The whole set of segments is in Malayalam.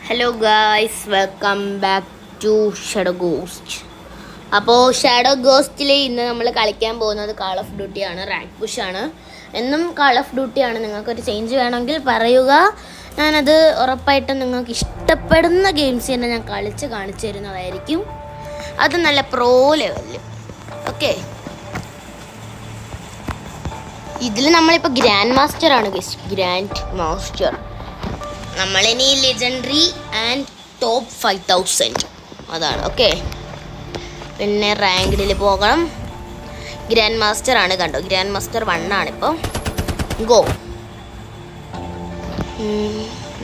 Hello guys, welcome back to Shadow Ghost. അപ്പോൾ ഷാഡോ ഗോസ്റ്റിൽ ഇന്ന് നമ്മൾ കളിക്കാൻ പോകുന്നത് കാൾ ഓഫ് ഡ്യൂട്ടിയാണ്. റാങ്ക് പുഷാണ്. എന്നും കാൾ ഓഫ് ഡ്യൂട്ടിയാണ്. നിങ്ങൾക്കൊരു ചേഞ്ച് വേണമെങ്കിൽ പറയുക. ഞാനത് ഉറപ്പായിട്ടും നിങ്ങൾക്ക് ഇഷ്ടപ്പെടുന്ന ഗെയിംസ് തന്നെ ഞാൻ കളിച്ച് കാണിച്ചു തരുന്നതായിരിക്കും. അത് നല്ല പ്രോ ലെവലിൽ. ഓക്കെ, ഇതിൽ നമ്മളിപ്പോൾ ഗ്രാൻഡ് മാസ്റ്ററാണ് ഗെസ്റ്റ്. ഗ്രാൻഡ് മാസ്റ്റർ നമ്മളിനി ലെജൻഡറി ആൻഡ് ടോപ്പ് 5000 അതാണ്. ഓക്കെ, പിന്നെ റാങ്ക്ഡിൽ പോകണം. ഗ്രാൻഡ് മാസ്റ്റർ ആണ്, കണ്ടോ, ഗ്രാൻഡ് മാസ്റ്റർ 1 ആണിപ്പോൾ. ഗോ.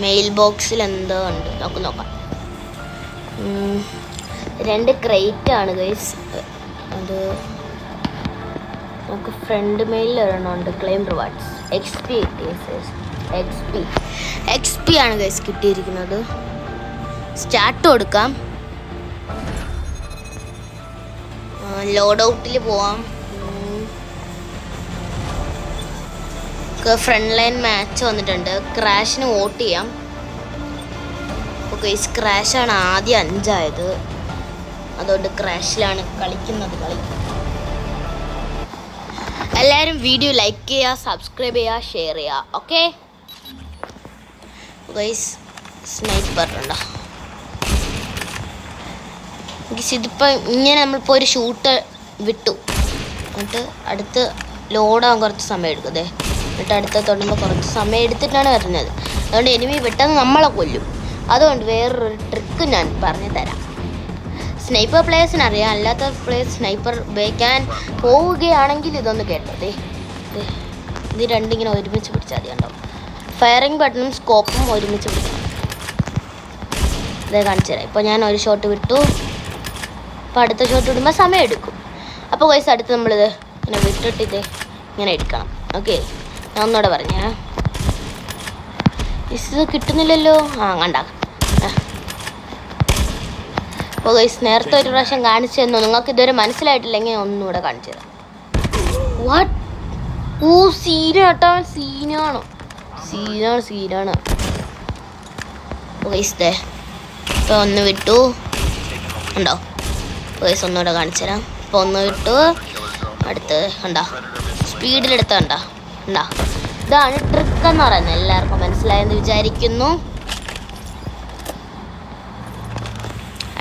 മെയിൽ ബോക്സിൽ എന്തോ ഉണ്ട്, നോക്കാം. 2 ക്രേറ്റ് ആണ് ഗൈസ്. അത് നമുക്ക് ഫ്രണ്ട് മെയിലിൽ ഒരെണ്ണമുണ്ട്. ക്ലെയിം റിവാർഡ്സ് XP ആണ് ഗൈസ് കിട്ടിയിരിക്കുന്നത്. സ്റ്റാർട്ട് കൊടുക്കാം. ലോഡ് ഔട്ടിൽ പോവാം. ഫ്രണ്ട് ലൈൻ മാച്ച് വന്നിട്ടുണ്ട്. ക്രാഷിന് വോട്ട് ചെയ്യാം. ഓക്കെ, ക്രാഷാണ് ആദ്യം 5 ആയത്. അതുകൊണ്ട് ക്രാഷിലാണ് കളിക്കുന്നത്. എല്ലാവരും വീഡിയോ ലൈക്ക് ചെയ്യുക, സബ്സ്ക്രൈബ് ചെയ്യുക, ഷെയർ ചെയ്യുക. ഓക്കെ ഗൈസ്, സ്നൈപ്പർ ഉണ്ടോ? ഇതിപ്പോൾ ഇങ്ങനെ നമ്മളിപ്പോൾ ഒരു ഷൂട്ട് വിട്ടു, എന്നിട്ട് അടുത്ത് ലോഡാകാൻ കുറച്ച് സമയം എടുക്കും. അതെ, എന്നിട്ട് അടുത്ത് തൊടുമ്പോൾ കുറച്ച് സമയം എടുത്തിട്ടാണ് വരുന്നത്. അതുകൊണ്ട് എനിമി പെട്ടെന്ന് നമ്മളെ കൊല്ലും. അതുകൊണ്ട് വേറൊരു ട്രിക്ക് ഞാൻ പറഞ്ഞു തരാം. സ്നൈപ്പർ പ്ലേയേഴ്സിന് അറിയാം, അല്ലാത്ത പ്ലേയേഴ്സ് സ്നൈപ്പർ ഉപയോഗിക്കാൻ പോവുകയാണെങ്കിൽ ഇതൊന്ന് കേട്ടോ. ഇത് രണ്ടിങ്ങനെ ഒരുമിച്ച് പിടിച്ചാൽ മതി. കണ്ടോ, ഫയറിംഗ് ബട്ടണും സ്കോപ്പും ഒരുമിച്ച് പിടിക്കണം. ഇതേ കാണിച്ചു തരാം. ഇപ്പോൾ ഞാൻ ഒരു ഷോട്ട് വിട്ടു. അപ്പോൾ അടുത്ത ഷോട്ട് വിടുമ്പോൾ സമയം എടുക്കും. അപ്പോൾ വയസ്സ് അടുത്ത് നമ്മളിത് ഇങ്ങനെ വിട്ടിട്ട് ഇങ്ങനെ എടുക്കണം. ഓക്കെ, ഞാൻ ഒന്നുകൂടെ പറഞ്ഞേ. ഇത് കിട്ടുന്നില്ലല്ലോ. കണ്ട. അപ്പോൾ ഗൈസ്, നേരത്തെ ഒരു പ്രാവശ്യം കാണിച്ചു തന്നു. നിങ്ങൾക്ക് ഇതുവരെ മനസ്സിലായിട്ടില്ലെങ്കിൽ ഒന്നുകൂടെ കാണിച്ചു തരാം. വാട്ട്? സീന കേട്ടോ, സീനാണ്. ഗൈസ് ദേ ഇപ്പോൾ ഒന്ന് വിട്ടു. ഉണ്ടോ? ഗൈസ് ഒന്നുകൂടെ കാണിച്ചു തരാം. ഇപ്പോൾ ഒന്ന് വിട്ടു. അടുത്ത് കണ്ടോ, സ്പീഡിലെടുത്ത് കണ്ടോ. ഇതാണ് ട്രിക്ക് എന്ന് പറയുന്നത്. എല്ലാവർക്കും മനസ്സിലായെന്ന് വിചാരിക്കുന്നു.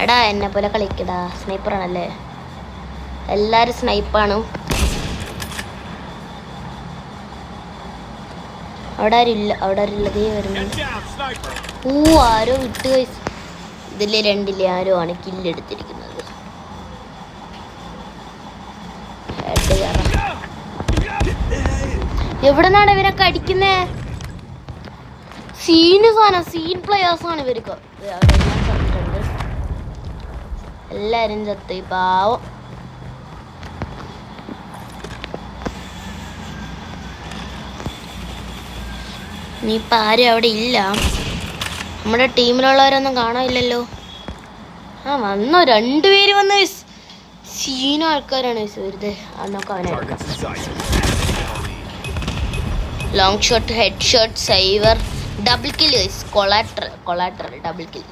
എടാ, എന്നെ പോലെ കളിക്കടാ. സ്നൈപ്പറാണല്ലേ, എല്ലാവരും സ്നൈപ്പാണ്. അവിടെ ആരുമില്ലതേ വരുന്നുണ്ട്. ആരോ വിട്ട് കഴിച്ച്. ഇതിലെ 2 ആരോ ആണ് കില്ലെടുത്തിരിക്കുന്നത്. എവിടെ നിന്നാണ് ഇവരൊക്കെ അടിക്കുന്നേ? സീൻ പ്ലേയേഴ്സാണ് ഇവർക്ക്. എല്ലാവരും ചത്ത്. പാവം. ഇനിയിപ്പോൾ ആരും അവിടെ ഇല്ല. നമ്മുടെ ടീമിലുള്ളവരൊന്നും കാണാനില്ലല്ലോ. വന്നോ, 2 പേര് വന്ന സീന ആൾക്കാരാണ് വെറുതെ. അന്നൊക്കെ അവനെ ലോങ് ഷോട്ട്, ഹെഡ് ഷോട്ട്, സൈവർ, double kill, collateral double kill.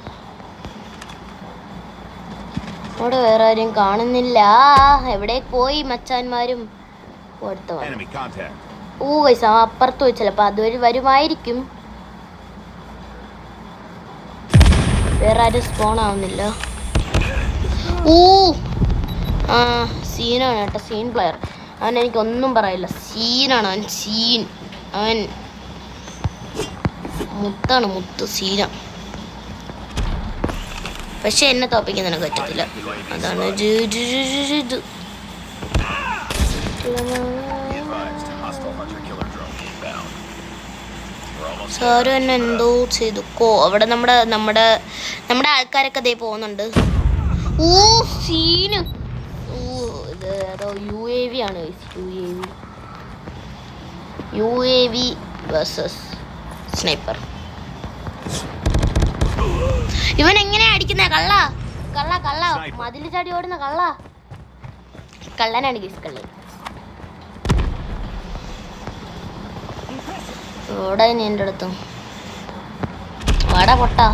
അവിടെ വേറെ ആരും കാണുന്നില്ല. എവിടെ പോയി മച്ചാന്മാരും? അടുത്ത വൈസ് അപ്പുറത്ത് പോയി. ചിലപ്പോൾ അതുവഴി വരുമായിരിക്കും. വേറെ ആരും സ്പോൺ ആവുന്നില്ല. സീനാണ് കേട്ടോ, സീൻ പ്ലെയർ. അവൻ എനിക്കൊന്നും പറയില്ല. സീനാണ് അവൻ. അവൻ മുത്താണ്, സീന. പക്ഷെ എന്നെ തോപ്പിക്കാൻ നിനക്ക് പറ്റത്തില്ല. അതാണ് ഇത്. സാറ് തന്നെ എന്തോ ചെയ്തുക്കോ. അവിടെ നമ്മുടെ ആൾക്കാരൊക്കെ അതേ പോകുന്നുണ്ട്. സീന്. ഇത് ഏതോ UAV ആണ്. UAV versus sniper. ഇവൻ എങ്ങനെയാ അടിക്കുന്നേ? കള്ള മതിൽ ചാടി ഓടുന്ന കള്ളനാണ് ഗീസ്. കള്ളൻ ഓടാ. എൻ്റെ അടുത്തും വാടാ പൊട്ടാ.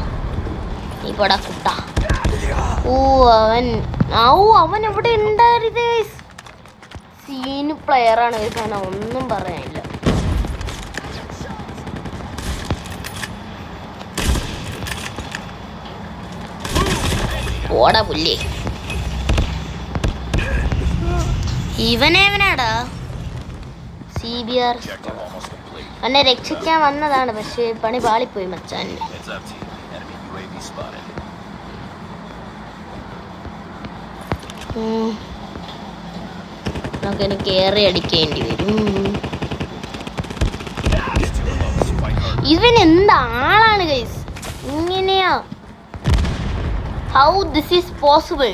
നീ പോടാ കുട്ട. ഓ അവൻ എവിടെ ഉണ്ടായിരുന്നേ? സീന് പ്ലെയറാണ് കാരണം ഒന്നും പറയാനില്ല. ഓടാ പുല്ലേ. ഇവനേവനാടാ CBR. എന്നെ രക്ഷിക്കാൻ വന്നതാണ്, പക്ഷേ പണി പാളിപ്പോയി മച്ചാൻ. നമുക്കിനി കേറി അടിക്കേണ്ടി വരും. ഇവൻ എന്താളാണ് ഗൈസ് ഇങ്ങനെയാ? How this is possible?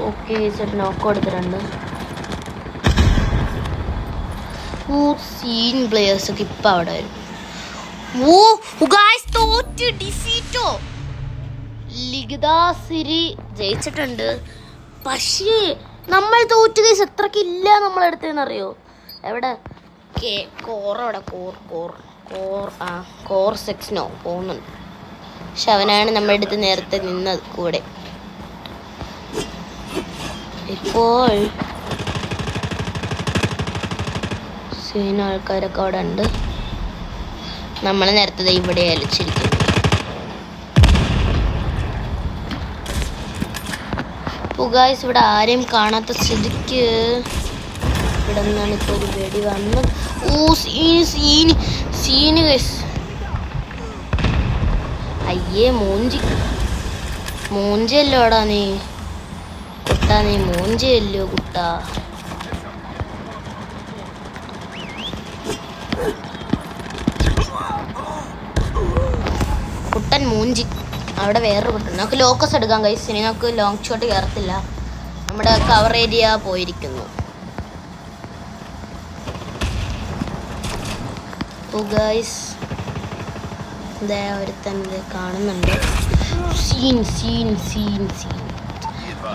Okay നോക്ക് കൊടുത്തിട്ടുണ്ട്. സീൻ പ്ലേയേഴ്സ് ഒക്കെ ഇപ്പം അവിടെ വരും. ലിഖിതാസിരി ജയിച്ചിട്ടുണ്ട്. പക്ഷേ നമ്മൾ തോറ്റു ഗൈസ്. എത്രക്കില്ല നമ്മളെടുത്തെന്നറിയോ? എവിടെ കോറോടെ കോർ 6 പോകുന്നുണ്ട്. പക്ഷെ അവനാണ് നമ്മുടെ അടുത്ത് നേരത്തെ നിന്നത് കൂടെ. ഇപ്പോൾ സീൻ ആൾക്കാരൊക്കെ അവിടെ ഉണ്ട്. നമ്മൾ നേരത്തെ ഇവിടെ അലിച്ചിരിക്കുന്നു. ഗൈസ് ഇവിടെ ആരെയും കാണാത്ത സ്ഥിതിക്ക് ഇവിടെ നിന്നാണ് ഇപ്പോൾ ഒരു വെടി വന്നത്. Scene guys. അയ്യേ മൂഞ്ചിയല്ലോടാ നീ കുട്ടാ. നീ മൂഞ്ചിയല്ലോ കുട്ടാ. കുട്ടൻ മൂഞ്ചി. അവിടെ വേറൊരു കുട്ടൻ. നമുക്ക് ലോക്കസ് എടുക്കാം ഗൈസ്. ഇനി നമുക്ക് ലോങ് ഷോട്ട് കയറത്തില്ല. നമ്മുടെ കവർ ഏരിയ പോയിരിക്കുന്നു. ഗൈസ് ഒരുത്തൻ കാണുന്നുണ്ട്.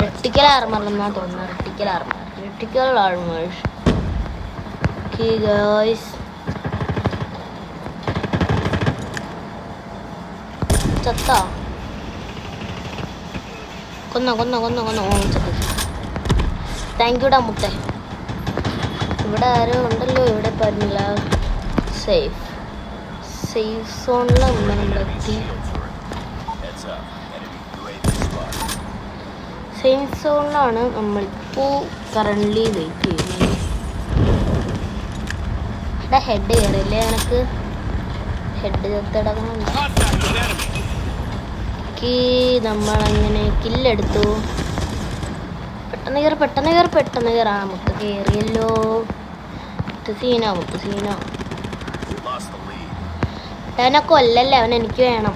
റെട്ടിക്കൽ ആർമർ എന്നാ തോന്നുന്നത്. റെട്ടിക്കൽ ആർമർ. ഗൈസ് ചത്താ? കൊന്ന താങ്ക് യുടാ മുത്തേ. ഇവിടെ ആരും ഉണ്ടല്ലോ. ഇവിടെ പറഞ്ഞില്ല. സേഫ് സോണിലാണ് നമ്മളെത്തി. സേഫ് സോണിലാണ് നമ്മളിപ്പോൾ കറൻ്റ്ലി വെയിറ്റ് ചെയ്യുന്നത്. ഇവിടെ ഹെഡ് കയറില്ലേ? എനിക്ക് ഹെഡ് ചത്തിടക്കണം. നമ്മളങ്ങനെ കില്ലെടുത്തു. പെട്ടെന്ന് കയറാ. നമുക്ക് കയറിയല്ലോ. സീന അവനെ കൊല്ലല്ലേ. അവൻ എനിക്ക് വേണം.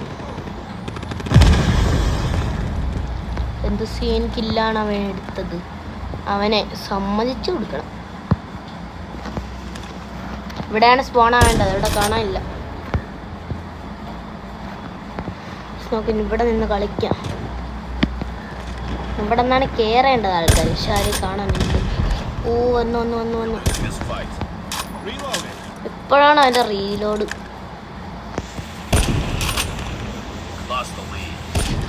എന്ത് സീൻ കില്ലാണ് അവൻ എടുത്തത്. അവനെ സമ്മതിച്ചു കൊടുക്കണം. ഇവിടെയാണ് സ്പോൺ ആവേണ്ടത്. ഇവിടെ കാണാനില്ല. നോക്കി ഇവിടെ നിന്ന് കളിക്കാം. ഇവിടെ നിന്നാണ് കയറേണ്ടത് ആൾക്കാർ. പക്ഷെ ആരും കാണാൻ വേണ്ടി. വന്നു. ഇപ്പോഴാണ് അവൻ്റെ റീലോഡ്.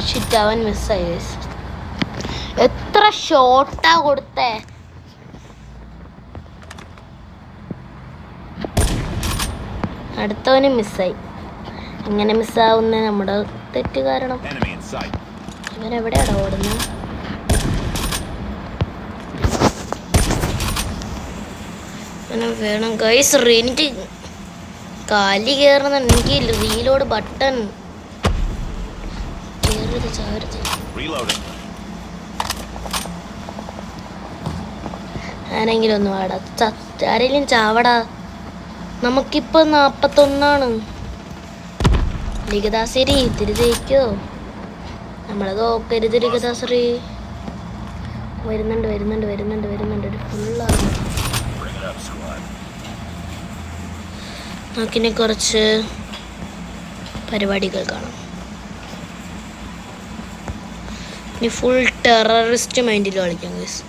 ഷിറ്റ്, അവൻ മിസ്സായി. എത്ര ഷോട്ടാ കൊടുത്തേ. അടുത്തവന് മിസ്സായി. എങ്ങനെ മിസ്സാവുന്ന നമ്മുടെ തെറ്റ് കാരണം. ഇവനെവിടെയാണോ ഓടുന്നത്? വേണം ഗൈസ്. എനിക്ക് കാലി കയറുന്ന. എനിക്ക് റീലോഡ് ബട്ടൺ ആരെങ്കിലും ഒന്ന് വാടാ. ആരെങ്കിലും ചാവടാ. നമുക്കിപ്പോ 41. ലിഖിതാശ്രീ തിരിച്ചോ. നമ്മളത് ഓക്കരുത്. ലിഖിതാശ്രീ വരുന്നുണ്ട്. ഒരു ഫുള്ളാണ്. നമുക്കിനി കുറച്ച് പരിപാടികൾ കാണാം. ഇനി ഫുൾ ടെററിസ്റ്റ് മൈൻഡിൽ കളിക്കാം ഗൈസ്.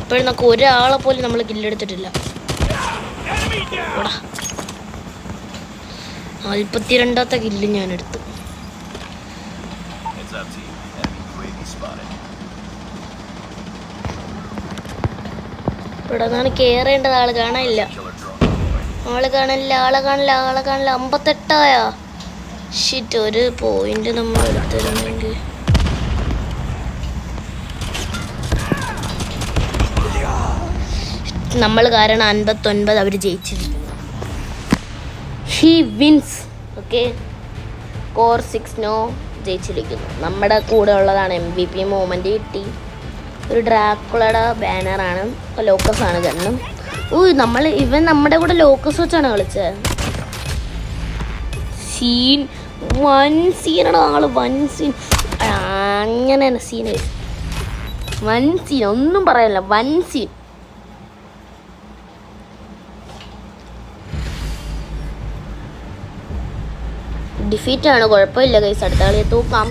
ഇപ്പോഴും നമുക്ക് ഒരാളെ പോലും നമ്മൾ കില്ലെടുത്തിട്ടില്ല. 42ാമത്തെ കില്ല് ഞാൻ എടുത്തു. ഇവിടെ നിന്നാണ് കേറേണ്ടത്. ആള് കാണാനില്ല. 58 ഷിറ്റ്. ഒരു പോയിന്റ് നമ്മൾ എടുത്തിരുന്നെങ്കിൽ. നമ്മൾ കാരണം 59 അവർ ജയിച്ചിരിക്കുന്നു. He wins. ഓക്കെ, സ്കോർ 6-0 ജയിച്ചിരിക്കുന്നു. നമ്മുടെ കൂടെ ഉള്ളതാണ് MVP മൂവ്മെൻറ്റ് കിട്ടി. ഒരു ഡ്രാക്കുളയുടെ ബാനറാണ്. ലോക്കസ് ആണ് ഗണ്ണും. ഇവൻ നമ്മുടെ കൂടെ ലോക്കസ് വെച്ചാണ് കളിച്ചത്. സീൻ 1 സീനാണ് ആള്. 1 സീൻ അങ്ങനെ തന്നെ സീൻ. 1 സീൻ ഒന്നും പറയാനില്ല. 1 സീൻ. ഡിഫീറ്റാണ്, കുഴപ്പമില്ല ഗൈസ്. അടുത്ത കളിയെ തൂക്കാം.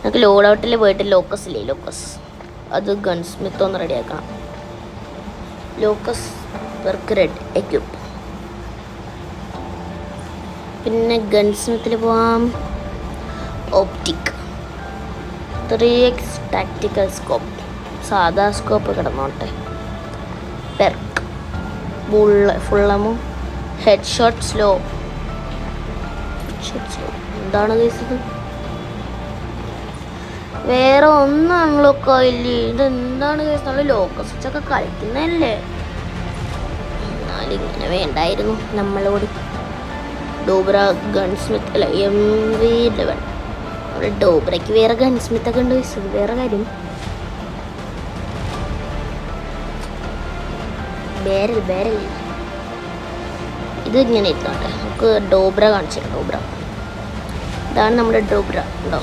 നമുക്ക് ലോഡ് ഔട്ടിൽ പോയിട്ട് ലോക്കസ് അത് ഗൺ സ്മിത്ത് ഒന്ന് റെഡിയാക്കണം. Locus work red equip. പിന്നെ ഗൺ സ്മിത്തിൽ പോവാം. Optic 3x tactical scope. സാധാ സ്കോപ്പ് കിടന്നോട്ടെ. പെർക്ക് ഫുള്ളമും ഹെഡ് ഷോട്ട് സ്ലോ. എന്താണ് കേസത്? വേറെ ഒന്നും അൺലോക്ക് ആയില്ലേ? ഇതെന്താണ് കേസ്? നല്ല ലോക്കസ് വെച്ചൊക്കെ കളിക്കുന്നതല്ലേ? എന്നാലും ഇങ്ങനെ വേണ്ടായിരുന്നു. നമ്മളോട് ഡോബ്ര ഗൺസ്മിത്ത് അല്ല MV11. അവിടെ ഡോബ്രയ്ക്ക് വേറെ ഗൺസ്മിത്ത് ഒക്കെ ഉണ്ട്. വേറെ കാര്യം. ബേരൽ ഇത് ഇങ്ങനെ ഇരുന്നോട്ടെ. നമുക്ക് ഡോബ്ര കാണിച്ചില്ല. ഡോബ്ര ഇതാണ് നമ്മുടെ ഡോബ്ര. ഉണ്ടോ?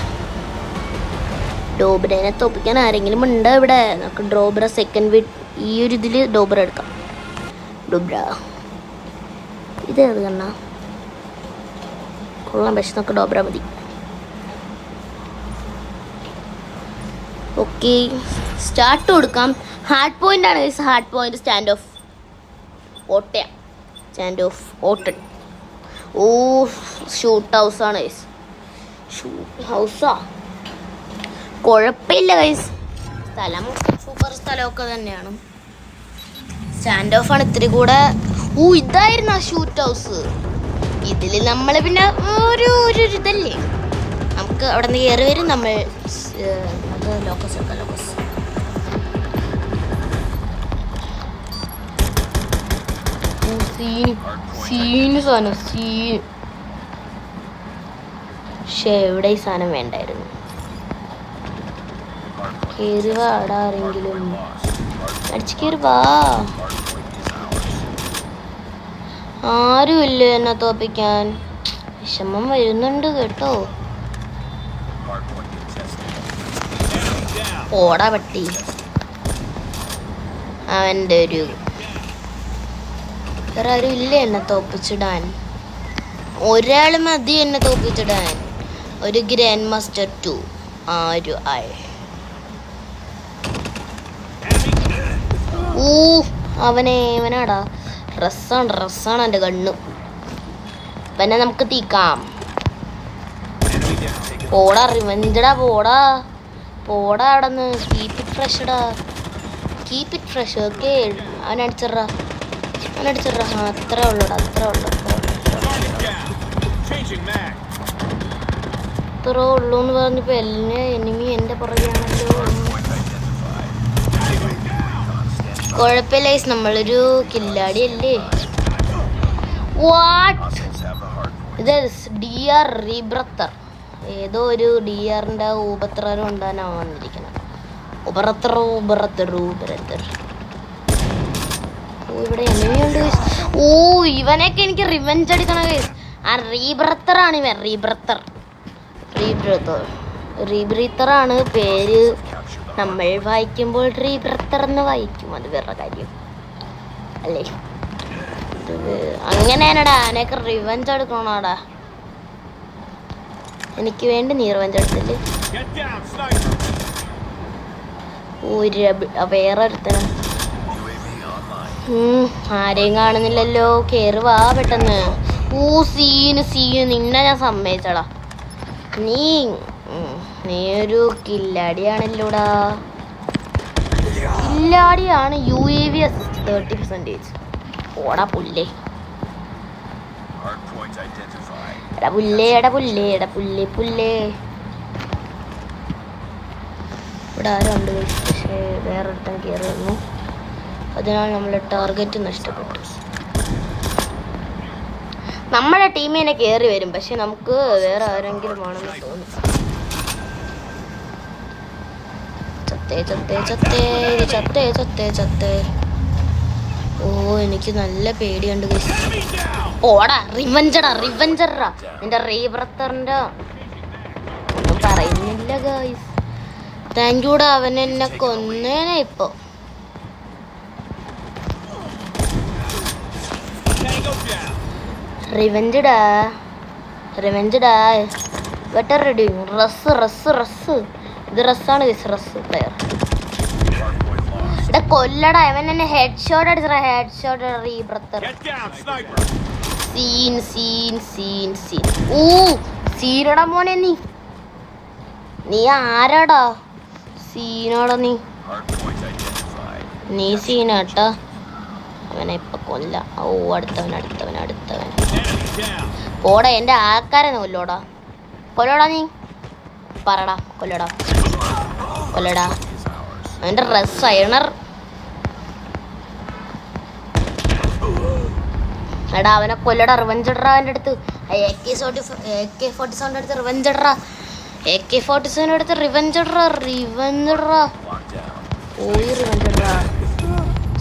ഡോബ്രനെ തോപ്പിക്കാൻ ആരെങ്കിലും ഉണ്ടോ ഇവിടെ? നമുക്ക് ഡോബ്ര സെക്കൻഡ് ഈ ഒരു ഇതിൽ ഡോബ്ര എടുക്കാം. ഡോബ്ര ഇതേത് കണ്ണാ കൊള്ളാം. പക്ഷെ നമുക്ക് ഡോബ്ര മതി. ഓക്കെ, സ്റ്റാർട്ട് കൊടുക്കാം. ഹാർഡ് പോയിന്റ് ആണ്. ഹാർഡ് പോയിന്റ് സ്റ്റാൻഡ് ഓഫ് ഓട്ടയ. സ്റ്റാൻഡ് ഓഫ് ഓട്ടൺ. ഓ, ഷൂട്ട് ഹൗസാണ്. ഷൂട്ട് ഹൗസാ കുഴപ്പമില്ല ഗൈസ്. സ്ഥലം സൂപ്പർ സ്ഥലമൊക്കെ തന്നെയാണ്. സ്റ്റാൻഡ് ഓഫ് ആണ് ഇത്തിരി കൂടെ. ഇതായിരുന്നു ആ ഷൂട്ട് ഹൗസ്. ഇതിൽ നമ്മൾ പിന്നെ ഒരു ഇതല്ലേ, നമുക്ക് അവിടെ നിന്ന് കയറി വരും. നമ്മൾ ലോക്കസ് എടുക്കാം. ലോക്കസ് സാധനം പക്ഷേ എവിടെ ഈ സാധനം വേണ്ടായിരുന്നു. കയറി വാടാ, ആരെങ്കിലും അടിച്ചു കയറി വാ. ആരുമില്ല എന്നെ തോപ്പിക്കാൻ. വിഷമം വരുന്നുണ്ട് കേട്ടോ. ഓടാ പട്ടി. അവൻ്റെ ഒരു വേറെ ആരും ഇല്ല എന്നെ തോപ്പിച്ചിടാൻ. ഒരാൾ മതി എന്നെ തോപ്പിച്ചിടാൻ. ഒരു ഗ്രാൻഡ് മാസ്റ്റർ 2 ആര് ആൾ. അവനാടാ. ഡ്രസ്സാണ് എൻ്റെ കണ്ണു. പിന്നെ നമുക്ക് തീക്കാം. പോടാ റിവഞ്ചടാ. പോടാ അവിടെ നിന്ന്. Keep it fresh. ഓക്കെ, അവനടിച്ചിട്രാ. അത്രേ ഉള്ളൂടാ. അത്രേ ഉള്ളൂ എന്ന് പറഞ്ഞപ്പോ എല്ലാ എനിമി എൻ്റെ പുറകെയാണല്ലോ. കുഴപ്പമില്ല, നമ്മളൊരു കില്ലാടി അല്ലേ. ഇത് DR റീബ്രത്തർ. ഏതോ ഒരു DR-ന്റെ ഉപത്രരം ഉണ്ടാകാനാണ് വന്നിരിക്കുന്നത്. ഉപറത്തർ. ഇവിടെ എനിമിയുണ്ട്. ഇവനൊക്കെ എനിക്ക് റിവെഞ്ച് അടിക്കണം. ആ റീബ്രത്തറാണ് ഇവൻ. റീബ്രീത്തറാണ് പേര്. നമ്മൾ വായിക്കുമ്പോൾ റീബ്രത്തർ എന്ന് വായിക്കും. അത് വേറെ കാര്യം അല്ലേ? അങ്ങനെയാണടാ. അതിനൊക്കെ റിവെഞ്ച് എടുക്കണോടാ. എനിക്ക് വേണ്ടി നീ റിവെഞ്ച് എടുത്തില്ലേ? വേറെ ഒരുത്തന ആരെയും കാണുന്നില്ലല്ലോ. കേറി വാ പെട്ടെന്ന്. സീന് നിന്നെ ഞാൻ സമ്മതിച്ചടാ. നീ ഒരു കില്ലാടിയാണല്ലോടാ. കില്ലാടിയാണ്. UAV assist 30%. ഓടാ പുല്ലേ. പുല്ലേ. ഇവിടെ ആരുണ്ട് പക്ഷേ വേറൊരുത്തൻ കയറി വന്നു. അതിനാൽ നമ്മളെ ടാർഗറ്റ് നഷ്ടപ്പെട്ടു. നമ്മുടെ ടീമിനെ കയറി വരും, പക്ഷെ നമുക്ക് വേറെ ആരെങ്കിലും ആണെന്ന് തോന്നുന്നു. ചത്തേ. എനിക്ക് നല്ല പേടിയുണ്ട്. ഓടാ റിവഞ്ചറാ നിന്റെ റീബ്രത്തറിന്റെ ഒന്നും പറയുന്നില്ല ഗൈസ്. താങ്ക് യൂടാ, അവൻ എന്നെ കൊന്നേനെ ഇപ്പൊ. റിവഞ്ചടാ. Better ready. റസ് ഇത് റസ്സാണ് ഗൈസ്. റസ് പ്ലെയർ. എടാ കൊല്ലടാ, അവൻ എന്നെ ഹെഡ് ഷോട്ട് അടിച്ചടാ. Head shot rebreather. സീനടാ മോനെ. നീ ആരാടാ? സീനാടാ നീ സീനാട്ടാ. അവനെ ഇപ്പൊ കൊല്ല. അടുത്തവൻ പോടാ. എന്റെ ആൾക്കാരെ കൊല്ലോടാ നീ. പറടാ. കൊല്ലടാ. അവന്റെ റസ് അയണർ. എടാ അവനെ കൊല്ലടാ. റിവഞ്ചിടറാ അവൻ്റെ അടുത്ത്. AK-47 അടുത്ത് റിവഞ്ചിടറാ. AK-47 അടുത്ത് റിവഞ്ചിടറാ.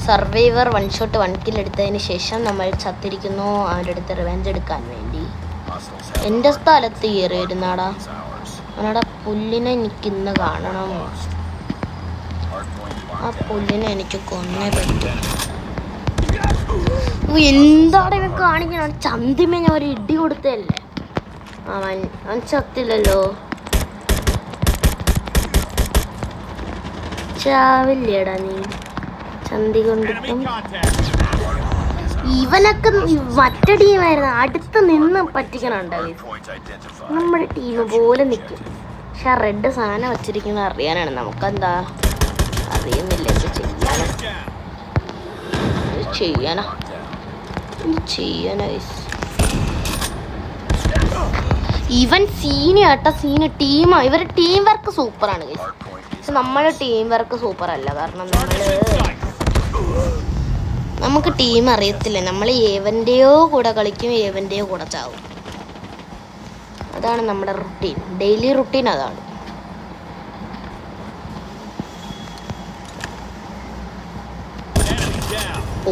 സർവൈവർ 1 ഷോട്ട് 1 കിൽ എടുത്തതിന് ശേഷം നമ്മൾ ചത്തിരിക്കുന്നു. അവൻ്റെ അടുത്ത് റിവെഞ്ച് എടുക്കാൻ വേണ്ടി എൻ്റെ സ്ഥലത്ത് കയറി വരുന്നാടാ. അവനടാ പുല്ലിനെ എനിക്കിന്ന് കാണണം. ആ പുല്ലിനെ എനിക്ക് കൊന്നേ പറ്റും. എന്താണ് ഇവൻ കാണിക്കണം? ചന്തിമേ ഞാൻ ഒരു ഇടി കൊടുത്തല്ലേ. അവൻ ചത്തില്ലല്ലോ. ചാവില്ലേടാ നീ ചന്തി കൊണ്ടിട്ടും. ഇവനൊക്കെ മറ്റേ ടീമായിരുന്നു. അടുത്ത് നിന്ന് പറ്റിക്കണുണ്ടാവും. നമ്മുടെ ടീം പോലെ നിൽക്കും. പക്ഷെ ആ റെഡ് സാധനം വച്ചിരിക്കുന്നത് അറിയാനാണ്. നമുക്കെന്താ അറിയുന്നില്ല. ചെയ്യാനാ ഇവൻ സീനിയാട്ട. ഇവരുടെ ടീം വർക്ക് സൂപ്പറാണ് ഗൈസ്. പക്ഷെ നമ്മുടെ ടീം വർക്ക് സൂപ്പർ അല്ല. കാരണം നമുക്ക് ടീം അറിയത്തില്ല. നമ്മൾ ഏവൻ്റെയോ കൂടെ കളിക്കും, ഏവൻ്റെയോ കൂടെ ചാവും. അതാണ് നമ്മുടെ റുട്ടീൻ. ഡെയിലി റുട്ടീൻ അതാണ്.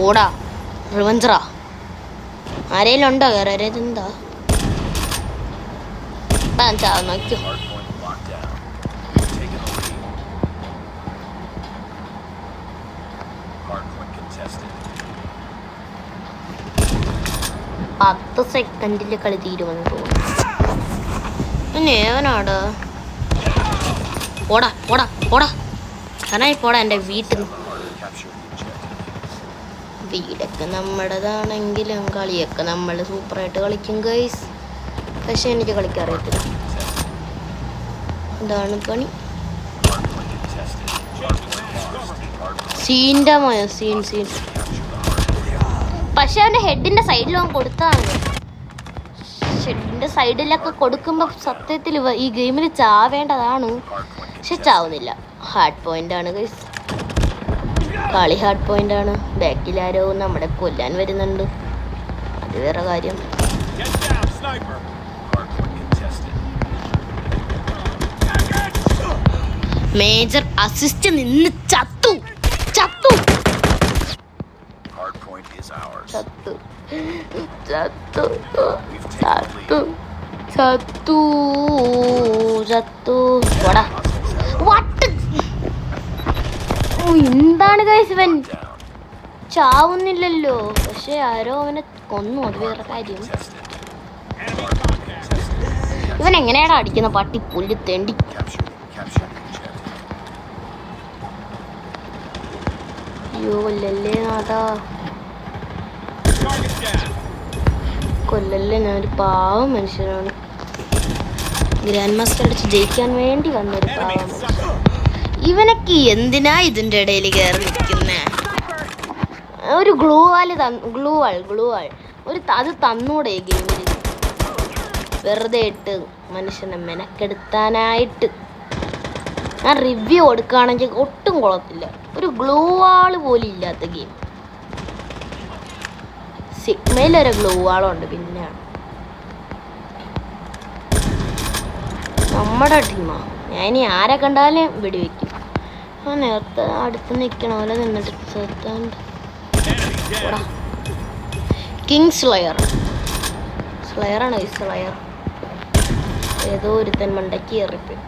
ഓടാ റിവഞ്ചറാ. ആരേലും ഉണ്ടോ? വേറെ എന്താ ചാവ് നോക്കിയോ. പത്ത് സെക്കൻഡില് കളി തീരുമെന്ന് തോന്നുന്നു. ഏവനാടാ. പോടാ കനായി പോടാ. എൻ്റെ വീടൊക്കെ നമ്മുടേതാണെങ്കിലും കളിയൊക്കെ നമ്മൾ സൂപ്പറായിട്ട് കളിക്കും ഗൈസ്. പക്ഷെ എനിക്ക് കളിക്കാൻ അറിയത്തില്ല. ഇതാണ് പണി. സീൻ്റെ മോയ സീൻ പക്ഷെ അവൻ്റെ ഹെഡിൻ്റെ സൈഡിലും കൊടുത്താണ്. ഹെഡിൻ്റെ സൈഡിലൊക്കെ കൊടുക്കുമ്പോൾ സത്യത്തിൽ ഈ ഗെയിമിൽ ചാവേണ്ടതാണ്. പക്ഷെ ചാവുന്നില്ല. ഹാർഡ് പോയിൻ്റാണ് ഗൈസ്. കളി ഹാർഡ് പോയിൻ്റാണ്. ബാക്കിലാരോ നമ്മളെ കൊല്ലാൻ വരുന്നുണ്ട്. അത് വേറെ കാര്യം. മേജർ അസിസ്റ്റ് നിന്ന് ചത്തു. എന്താണ് ഗൈസ് ഇവൻ ചാവുന്നില്ലല്ലോ. പക്ഷെ ആരോ അവനെ കൊന്നു. അത് വേറെ കാര്യം. ഇവൻ എങ്ങനെയാടാ അടിക്കുന്ന? പട്ടി പുല്ല് തെണ്ടി. അയ്യോ കൊല്ലല്ലേ നാഥാ. കൊല്ലല്ലേ, ഞാനൊരു പാവം മനുഷ്യനാണ്. ഗ്രാൻഡ് മാസ്റ്റർ അടിച്ച് ജയിക്കാൻ വേണ്ടി വന്നൊരു പാവം മനുഷ്യൻ. ഇവനൊക്കെ എന്തിനാ ഇതിൻ്റെ ഇടയിൽ കയറി നിൽക്കുന്നേ? ഒരു ഗ്ലൂ വാൾ അത് തന്നൂടെ ഗെയിമിൽ? വെറുതെ ഇട്ട് മനുഷ്യനെ മെനക്കെടുത്താനായിട്ട്. ഞാൻ റിവ്യൂ കൊടുക്കുകയാണെങ്കിൽ ഒട്ടും കൊള്ളത്തില്ല. ഒരു ഗ്ലൂ വാൾ പോലും ഇല്ലാത്ത ഗെയിം. സിഗ്മയിലൊരു ഗ്ലൂ വാളുണ്ട്. പിന്നെ നമ്മുടെ ടീമാ. ഞാൻ ഇനി ആരെ കണ്ടാലും വെടിവെക്കും. ആ നേരത്തെ അടുത്ത് നിൽക്കണ പോലെ നിന്നിട്ട് കിങ് സ്ലയറാണ്. സ്ലയർ ഏതോ ഒരുത്തൻ മണ്ടയ്ക്ക് കയറിപ്പോയി.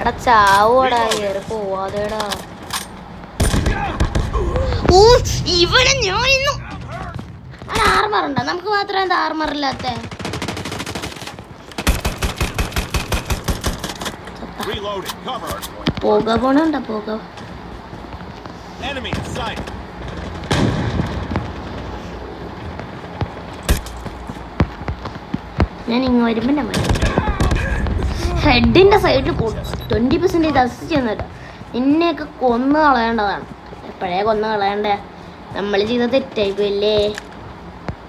എടാ ചാവോടാ, കയറി പോവാതെടാ. ഇവിടെ ഞാൻ ഇന്നു ആർമറുണ്ടോ? നമുക്ക് മാത്രം എന്താ ആർമറില്ലാത്ത? പോണണ്ട പോക. ഞാൻ ഇങ്ങ് വരുമ്പോ ഹെഡിന്റെ സൈഡിൽ 20% അസിസ്റ്റ് ചെയ്യുന്നുണ്ട്. നിന്നെയൊക്കെ കൊന്നു കളയേണ്ടതാണ്. എപ്പോഴേ കൊന്നു കളയണ്ടേ? നമ്മൾ ചെയ്ത തെറ്റായിപ്പോയില്ലേ?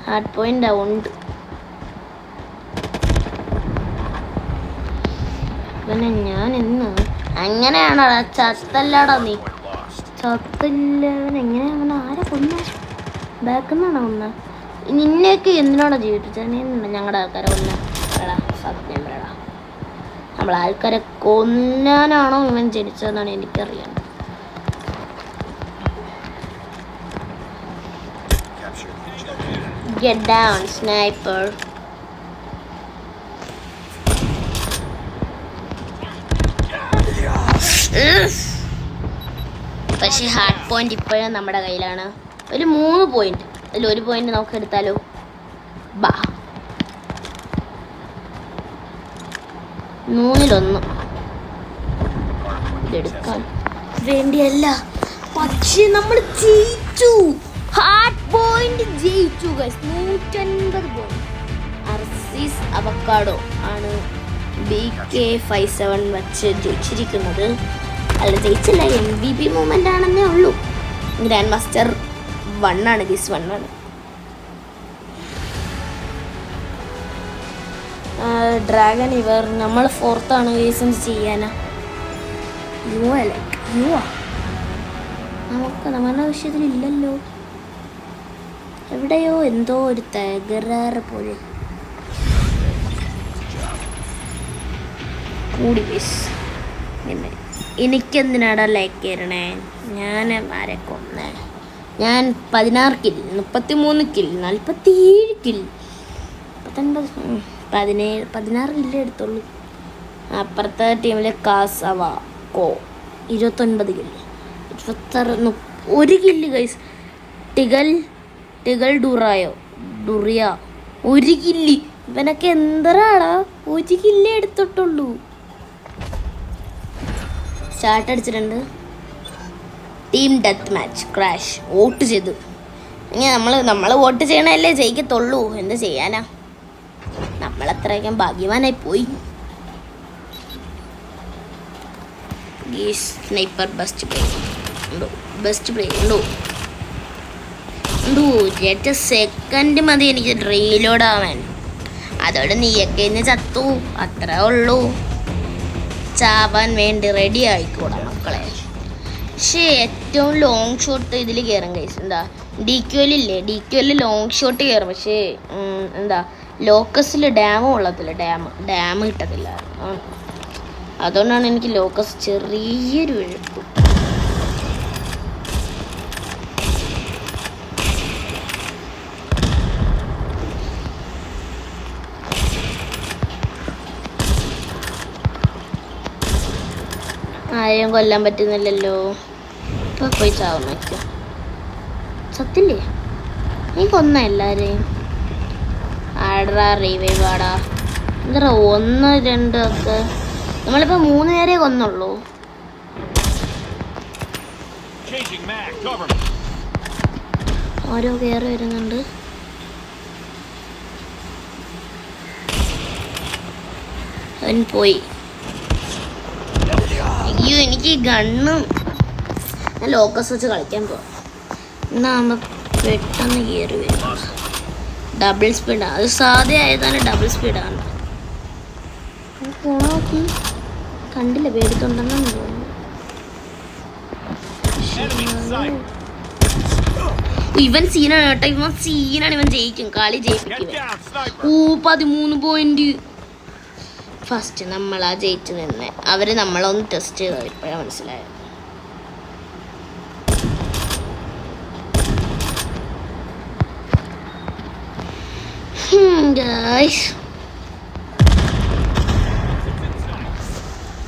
ഹാർഡ് പോയിന്റ് ഉണ്ട്. പിന്നെ ഞാൻ ഇന്ന് അങ്ങനെയാണോ? ചത്തല്ലാടാ നീ. ചത്തില്ല. എങ്ങനെയാ? അവൻ ആരെ കൊന്ന? ബാക്കുന്നാണോ കൊന്ന? നിന്നെയൊക്കെ എന്തിനാണോ ജീവിപ്പിച്ചത്? ഞങ്ങളുടെ ആൾക്കാരെ കൊന്ന? എടാ സത്യം പറയടാ, നമ്മൾ ആൾക്കാരെ കൊന്നാനാണോ ഇവൻ ജനിച്ചതെന്നാണ് എനിക്കറിയാം. Get down, sniper. പക്ഷെ ഹാർഡ് പോയിന്റ് ഇപ്പോഴും നമ്മുടെ കയ്യിലാണ്. ഒരു 3 പോയിന്റ്. അതിൽ 1 പോയിന്റ് നമുക്ക് എടുത്താലോ? ബാ, 3-1 ഇതെടുക്കാൻ വേണ്ടിയല്ല, പക്ഷെ നമ്മൾ ജയിച്ചു. ഹാർഡ് പോയിന്റ് ജയിച്ചു ഗൈസ്. 150 പോയിന്റ്. അർസീസ് അവക്കാഡോ ആണ് BK57 വെച്ച് ജയിച്ചിരിക്കുന്നത്. അല്ല, ജയിച്ചില്ല, MVP മൂമെന്റ് ആണെന്നേ ഉള്ളൂ. ഗ്രാൻഡ് മാസ്റ്റർ 1 ആണ്. ഗീസ് 1 ആണ്. ഡ്രാഗൺ ഇവർ നമ്മൾ 4th ആണ്. ഗീസ് എന്ത് ചെയ്യാനാ? നമുക്ക് നമ്മുടെ വിഷയത്തിലില്ലല്ലോ. എവിടെയോ എന്തോ ഒരു തകരാറ് പോലെ കൂടി. ഗീസ് എനിക്കെന്തിനാടാ ലൈക്ക് തരണേ? ഞാൻ ആരെ കൊന്നേ? ഞാൻ 16 കിൽ, 33 കിൽ, 47 കിൽ, 19, 16 കില്ലേ എടുത്തുള്ളൂ. അപ്പുറത്തെ ടീമിലെ കാസവാക്കോ 29 കില്ല്, 26, 1 കില്ല് ഗൈസ്. ടിഗൽ ഡുറിയ 1 കില്ല്. ഇവനൊക്കെ എന്തരാടാ? 1 കില്ലേ എടുത്തിട്ടുള്ളൂ. സ്റ്റാർട്ട് അടിച്ചിട്ടുണ്ട്. Team death match crash. Vote ചെയ്തു. ഇനി നമ്മൾ വോട്ട് ചെയ്യണല്ലേ ജയിക്കത്തുള്ളൂ. എന്ത് ചെയ്യാനാ? നമ്മളത്രയ്ക്കും ഭാഗ്യവാനായി പോയി. സ്നൈപ്പർ ബെസ്റ്റ് പ്ലേ ഉണ്ടോ? ഒറ്റ സെക്കൻഡ് മതി എനിക്ക് റീലോഡ് ആവാൻ. അതോടെ നീയൊക്കെ ഇന്ന് ചത്തു. അത്രേ ഉള്ളൂ. ചാവാൻ വേണ്ടി റെഡി ആയിക്കൂടാ മക്കളെ. പക്ഷേ ഏറ്റവും ലോങ് ഷോട്ട് ഇതിൽ കയറും കൈസ്. എന്താ DQL-ഇല്ലേ? DQL ലോങ് ഷോട്ട് കയറും. പക്ഷേ എന്താ ലോക്കസിൽ ഡാം കൊള്ളത്തില്ല. ഡാം കിട്ടത്തില്ല. അതുകൊണ്ടാണ് എനിക്ക് ലോക്കസ് ചെറിയൊരു എഴുപ്പ്. ആരെയും കൊല്ലാൻ പറ്റുന്നില്ലല്ലോ. ഇപ്പൊ പോയി ചാവുന്ന വയ്ക്കും. സത്തില്ലേ? നീ കൊന്ന എല്ലാരെയും? ആടാ റീവൈവ് ആടാ. എന്താ 1, 2 ഒക്കെ? നമ്മളിപ്പോൾ 3 പേരെ കൊന്നുള്ളൂ. ഓരോ കയറി വരുന്നുണ്ട്. അവൻ പോയി. അയ്യോ, എനിക്ക് ഗണ്ണും ലോക്കസ് വെച്ച് കളിക്കാൻ പോവാം. എന്നാകുമ്പോൾ പെട്ടെന്ന് കയറി വരും. ഡബിൾ സ്പീഡാണ് അത്. സാധ്യ ആയതാണ് ഡബിൾ സ്പീഡാണ്. നോക്കി കണ്ടില്ല, പേടിത്തൊണ്ടെന്നാണ് തോന്നുന്നു. ഇവൻ സീനാണ് കേട്ടോ, ഇവൻ സീനാണ്. ഇവൻ ജയിക്കും, കളി ജയിപ്പിക്കും. 13 പോയിന്റ്. ഫസ്റ്റ് നമ്മളാ ജയിച്ചു നിന്ന്. അവര് നമ്മളൊന്ന് ടെസ്റ്റ് ചെയ്തോ, ഇപ്പോഴാണ് മനസ്സിലായത്.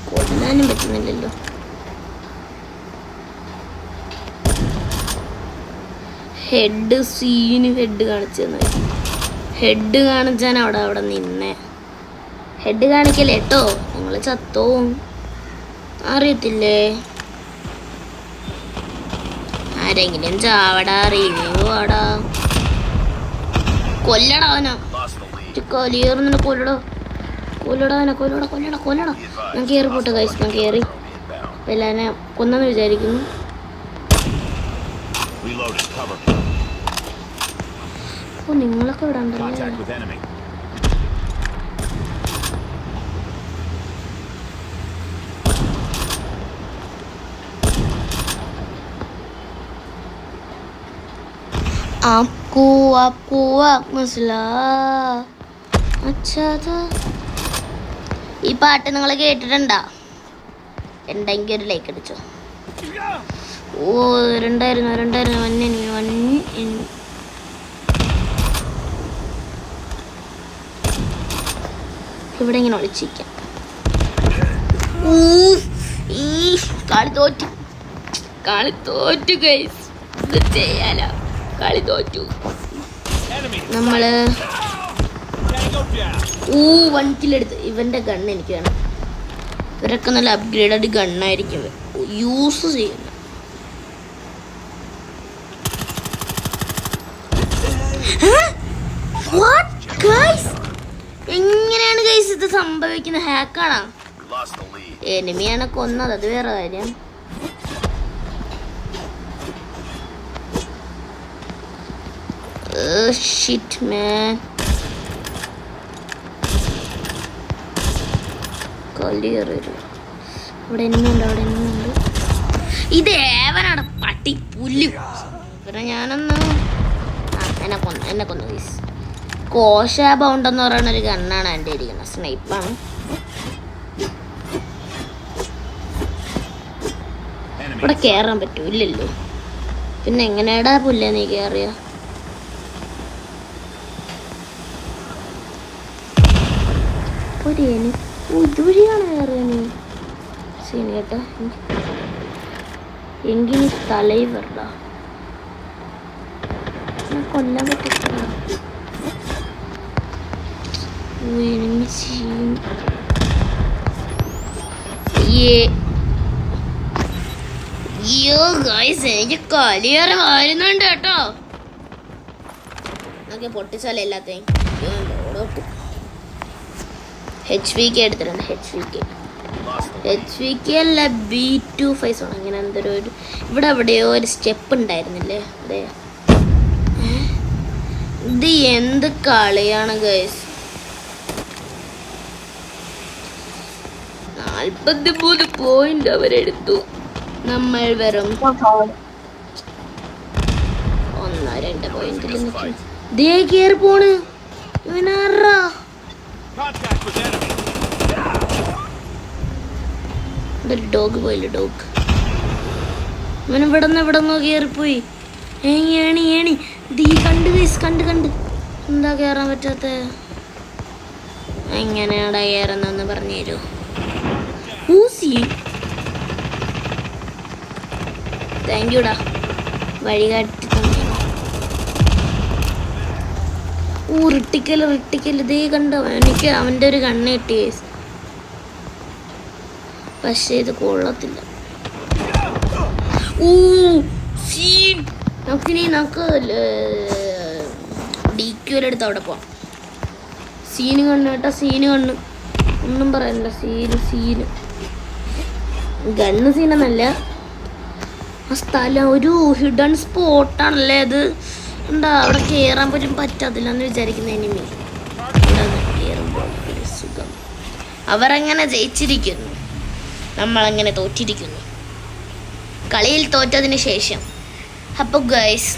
കൊല്ലാനും പറ്റുന്നില്ലല്ലോ. Head scene. ഹെഡ് കാണിച്ചു തന്നെ. ഹെഡ് കാണിച്ചാൻ അവിടെ നിന്നെ. ഹെഡ് കാണിക്കല്ലേ കേട്ടോ, നിങ്ങൾ ചത്തോവും. അറിയത്തില്ലേ? ആരെങ്കിലും ചാവടാ, റിവ്യൂ ആടാ. കൊല്ലടാ അവനാ. കൊലിയേറുന്നുണ്ട്. കൊല്ലടോ, കൊല്ലടാ അവനെ. കൊല്ലടാ. ഞാൻ കയറി പോട്ടെ ഗൈസ്, ഞാൻ കയറി. എല്ലാവനെ കൊന്നെന്ന് വിചാരിക്കുന്നു. ഓ, നിങ്ങളൊക്കെ ഇവിടെ ഉണ്ടല്ലേ. आपको मसला अच्छा था. ഈ പാട്ട് നിങ്ങൾ കേട്ടിട്ടുണ്ടോ? ഉണ്ടെങ്കിൽ ഒരു ലൈക്ക് അടിച്ചോ. ഓ, രണ്ടായിരുന്നു. ഇവിടെ ഇങ്ങനെ ഒളിച്ചിരിക്കാം. കളി തോറ്റു ഗൈസ്. ഇത് ചെയ്യാലോ, കളി തോറ്റു നമ്മള്. 1 കില്ലെടുത്ത്. ഇവന്റെ ഗണ്ണ് എനിക്ക് വേണം. ഇവരൊക്കെ നല്ല അപ്ഗ്രേഡഡ് ഗണ്ണായിരിക്കും യൂസ് ചെയ്യുന്നത്. എങ്ങനെയാണ് ഗൈസ് ഇത് സംഭവിക്കുന്നത്? ഹാക്കാണോ? എനിമിയാണ് കൊന്നത്, അത് വേറെ കാര്യം. ഷിറ്റ് മാൻ. അവിടെ എന്നുണ്ട്. ഇത് ഏവനാണ് പട്ടി പുല്ല്. പിന്നെ ഞാനൊന്ന് എന്നെ കൊന്നു ഗൈസ്. കോശ ബൗണ്ടെന്ന് പറയുന്ന ഒരു ഗണ്ണാണ് എൻ്റെ ഇരിക്കുന്നത്. സ്നൈപ്പാണ്. ഇവിടെ കയറാൻ പറ്റൂല്ലല്ലോ. പിന്നെ എങ്ങനെയാടാ പുല്ലേ നീ കയറിയ? ഇതുവഴിയാണ് കയറിയ സീൻ കേട്ടാ. എങ്കിൽ തലയിൽ വരണ്ട, കൊല്ലാൻ പറ്റില്ല. എനിക്ക് കളിയേറെ വരുന്നുണ്ട് കേട്ടോ. എന്നൊക്കെ പൊട്ടിച്ചാലേ എല്ലാത്തെയും. HVK എടുത്തിട്ടുണ്ട്. HVK അല്ല, B25 ആണ്. അങ്ങനെ എന്തൊരു ഇവിടെ എവിടെയോ ഒരു സ്റ്റെപ്പ് ഉണ്ടായിരുന്നില്ലേ? അതെ, ഇത് എന്ത് കളിയാണ് ഗൈസ്. 43 പോയിന്റ് അവരെടുത്തു. നമ്മൾ വെറും 1-2 പോയിന്റിൽ നിൽക്കും. ദേ കയറി പോണ് ഇവനാറാ. ഡോഗ് പോയില്ല. ഡോഗ് ഇവൻ ഇവിടെ കയറിപ്പോയി. ഏണി ദീ കണ്ട് ഗൈസ്. കണ്ട് എന്താ കയറാൻ പറ്റാത്ത? എങ്ങനെയാടാ കയറുന്നെന്ന് പറഞ്ഞു തരൂ. ഊസി താങ്ക് യുടാ, വഴി കാട്ടി തന്നെ. റിട്ടിക്കൽ ഇതേ കണ്ടോ? എനിക്ക് അവൻ്റെ ഒരു കണ്ണ് കിട്ടി ഗൈസ്. പക്ഷേ ഇത് കൊള്ളത്തില്ല. ഓ സീൻ. നമുക്ക് DQലെടുത്ത് അവിടെ പോവാം. സീന് കണ്ണ് കേട്ടോ, സീന് കണ്ണ്, ഒന്നും പറയാനില്ല. സീന് ഗണ്ണ് സീനെന്നല്ല, ആ സ്ഥലം ഒരു ഹിഡൻ സ്പോട്ടാണല്ലേ അത്. എന്താ അവിടെ കയറാൻ പോലും പറ്റാത്തില്ലെന്ന് വിചാരിക്കുന്ന എനിമി കയറുമ്പോൾ ഒരു സുഖം. അവരങ്ങനെ ജയിച്ചിരിക്കുന്നു, നമ്മളങ്ങനെ തോറ്റിരിക്കുന്നു കളിയിൽ തോറ്റതിന് ശേഷം. അപ്പോൾ ഗൈസ്,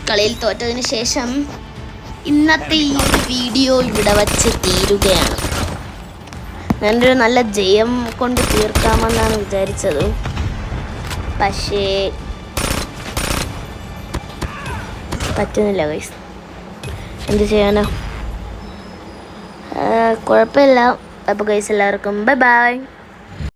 കളിയിൽ തോറ്റതിന് ശേഷം ഇന്നത്തെ ഈ വീഡിയോ ഇവിടെ വച്ച് തീരുകയാണ്. ഞാനൊരു നല്ല ജയം കൊണ്ട് തീർക്കാമെന്നാണ് വിചാരിച്ചത്, പക്ഷേ പറ്റുന്നില്ല ഗൈസ്. എന്ത് ചെയ്യാനോ, കുഴപ്പമില്ല. അപ്പോൾ ഗൈസ് എല്ലാവർക്കും ബൈ ബൈ.